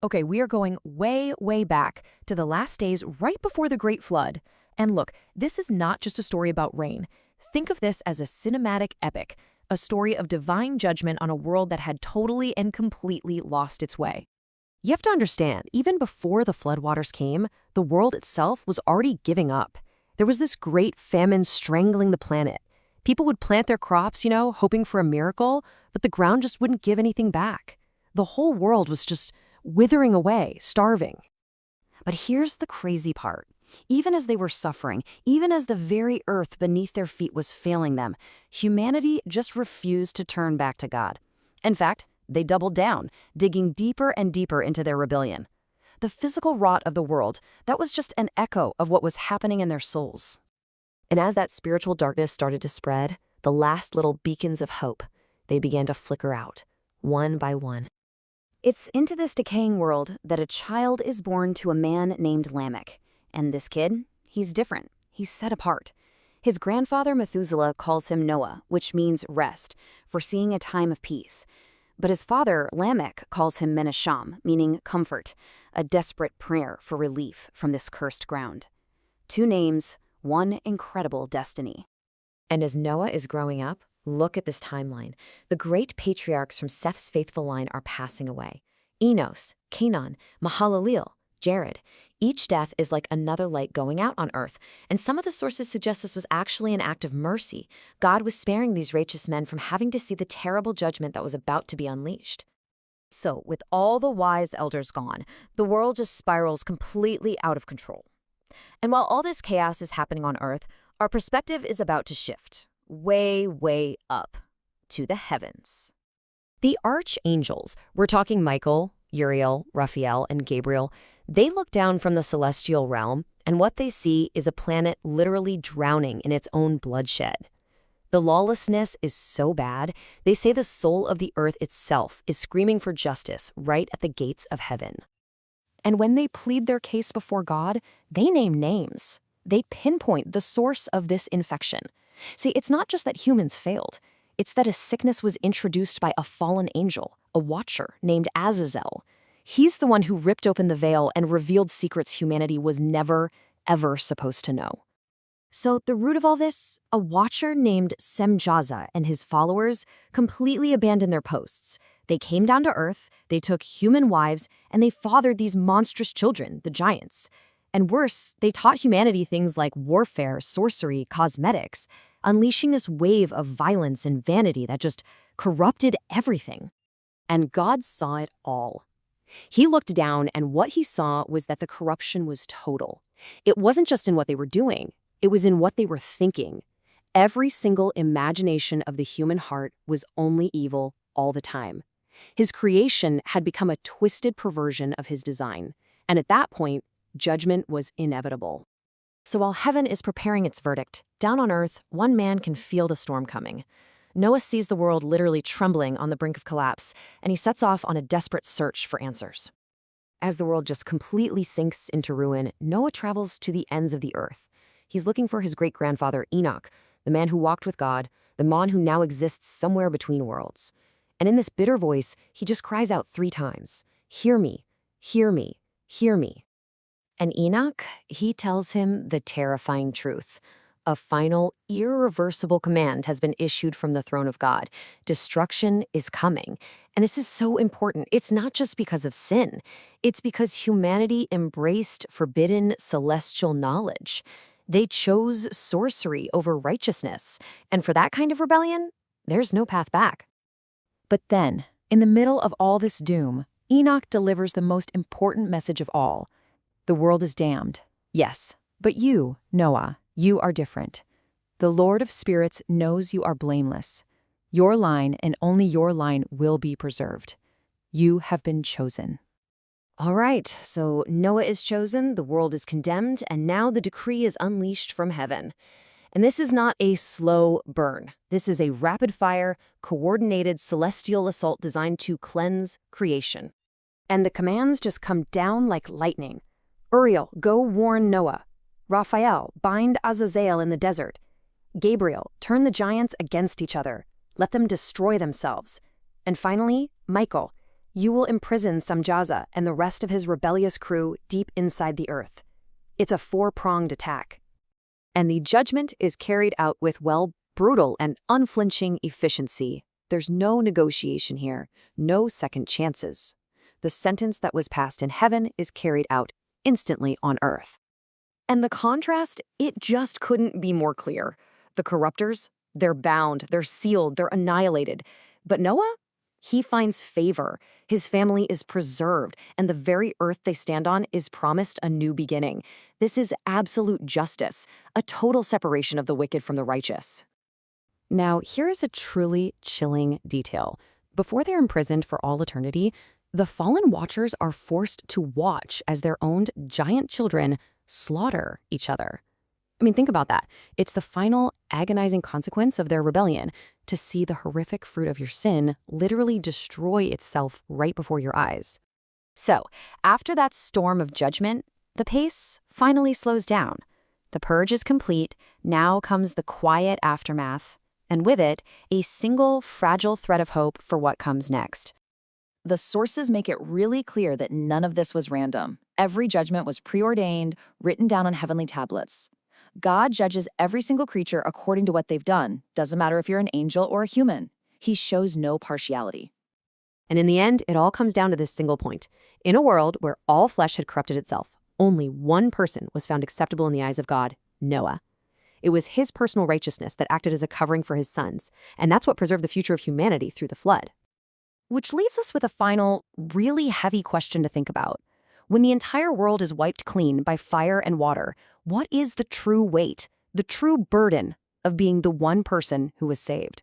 Okay, we are going way, way back to the last days right before the Great Flood. And look, this is not just a story about rain. Think of this as a cinematic epic, a story of divine judgment on a world that had totally and completely lost its way. You have to understand, even before the floodwaters came, the world itself was already giving up. There was this great famine strangling the planet. People would plant their crops, hoping for a miracle, but the ground just wouldn't give anything back. The whole world was just withering away, starving. But here's the crazy part. Even as they were suffering, even as the very earth beneath their feet was failing them, humanity just refused to turn back to God. In fact, they doubled down, digging deeper and deeper into their rebellion. The physical rot of the world, that was just an echo of what was happening in their souls. And as that spiritual darkness started to spread, the last little beacons of hope, they began to flicker out, one by one. It's into this decaying world that a child is born to a man named Lamech. And this kid, he's different. He's set apart. His grandfather Methuselah calls him Noah, which means rest, foreseeing a time of peace. But his father, Lamech, calls him Menasham, meaning comfort, a desperate prayer for relief from this cursed ground. Two names, one incredible destiny. And as Noah is growing up, look at this timeline. The great patriarchs from Seth's faithful line are passing away. Enos, Canaan, Mahalalel, Jared. Each death is like another light going out on earth, and some of the sources suggest this was actually an act of mercy. God was sparing these righteous men from having to see the terrible judgment that was about to be unleashed. So, with all the wise elders gone, the world just spirals completely out of control. And while all this chaos is happening on earth, our perspective is about to shift. Way, way up to the heavens. The archangels, we're talking Michael, Uriel, Raphael, and Gabriel, they look down from the celestial realm, and what they see is a planet literally drowning in its own bloodshed. The lawlessness is so bad, they say the soul of the earth itself is screaming for justice right at the gates of heaven. And when they plead their case before God, they name names. They pinpoint the source of this infection. See, it's not just that humans failed. It's that a sickness was introduced by a fallen angel, a watcher named Azazel. He's the one who ripped open the veil and revealed secrets humanity was never, ever supposed to know. So the root of all this, a watcher named Semjaza and his followers completely abandoned their posts. They came down to earth, they took human wives, and they fathered these monstrous children, the giants. And worse, they taught humanity things like warfare, sorcery, cosmetics, unleashing this wave of violence and vanity that just corrupted everything. And God saw it all. He looked down, and what he saw was that the corruption was total. It wasn't just in what they were doing, it was in what they were thinking. Every single imagination of the human heart was only evil all the time. His creation had become a twisted perversion of his design, and at that point, judgment was inevitable. So while heaven is preparing its verdict, down on earth, one man can feel the storm coming. Noah sees the world literally trembling on the brink of collapse, and he sets off on a desperate search for answers. As the world just completely sinks into ruin, Noah travels to the ends of the earth. He's looking for his great-grandfather Enoch, the man who walked with God, the man who now exists somewhere between worlds. And in this bitter voice, he just cries out 3 times, "Hear me, hear me, hear me." And Enoch, he tells him the terrifying truth. A final, irreversible command has been issued from the throne of God. Destruction is coming. And this is so important. It's not just because of sin. It's because humanity embraced forbidden celestial knowledge. They chose sorcery over righteousness. And for that kind of rebellion, there's no path back. But then, in the middle of all this doom, Enoch delivers the most important message of all. The world is damned. Yes, but you, Noah, you are different. The Lord of Spirits knows you are blameless. Your line and only your line will be preserved. You have been chosen. All right, so Noah is chosen, the world is condemned, and now the decree is unleashed from heaven. And this is not a slow burn. This is a rapid-fire, coordinated celestial assault designed to cleanse creation. And the commands just come down like lightning. Uriel, go warn Noah. Raphael, bind Azazel in the desert. Gabriel, turn the giants against each other. Let them destroy themselves. And finally, Michael, You will imprison Semjaza and the rest of his rebellious crew deep inside the earth. It's a four-pronged attack. And the judgment is carried out with, well, brutal and unflinching efficiency. There's no negotiation here, no second chances. The sentence that was passed in heaven is carried out instantly on earth. And the contrast, it just couldn't be more clear. The corruptors, they're bound, they're sealed, they're annihilated. But Noah? He finds favor. His family is preserved, and the very earth they stand on is promised a new beginning. This is absolute justice, a total separation of the wicked from the righteous. Now, here is a truly chilling detail. Before they're imprisoned for all eternity, the fallen watchers are forced to watch as their own giant children slaughter each other. I mean, think about that. It's the final agonizing consequence of their rebellion, to see the horrific fruit of your sin literally destroy itself right before your eyes. So, after that storm of judgment, the pace finally slows down. The purge is complete, now comes the quiet aftermath, and with it, a single fragile thread of hope for what comes next. The sources make it really clear that none of this was random. Every judgment was preordained, written down on heavenly tablets. God judges every single creature according to what they've done. Doesn't matter if you're an angel or a human. He shows no partiality. And in the end, it all comes down to this single point. In a world where all flesh had corrupted itself, only one person was found acceptable in the eyes of God, Noah. It was his personal righteousness that acted as a covering for his sons, and that's what preserved the future of humanity through the flood. Which leaves us with a final, really heavy question to think about. When the entire world is wiped clean by fire and water, what is the true weight, the true burden of being the one person who was saved?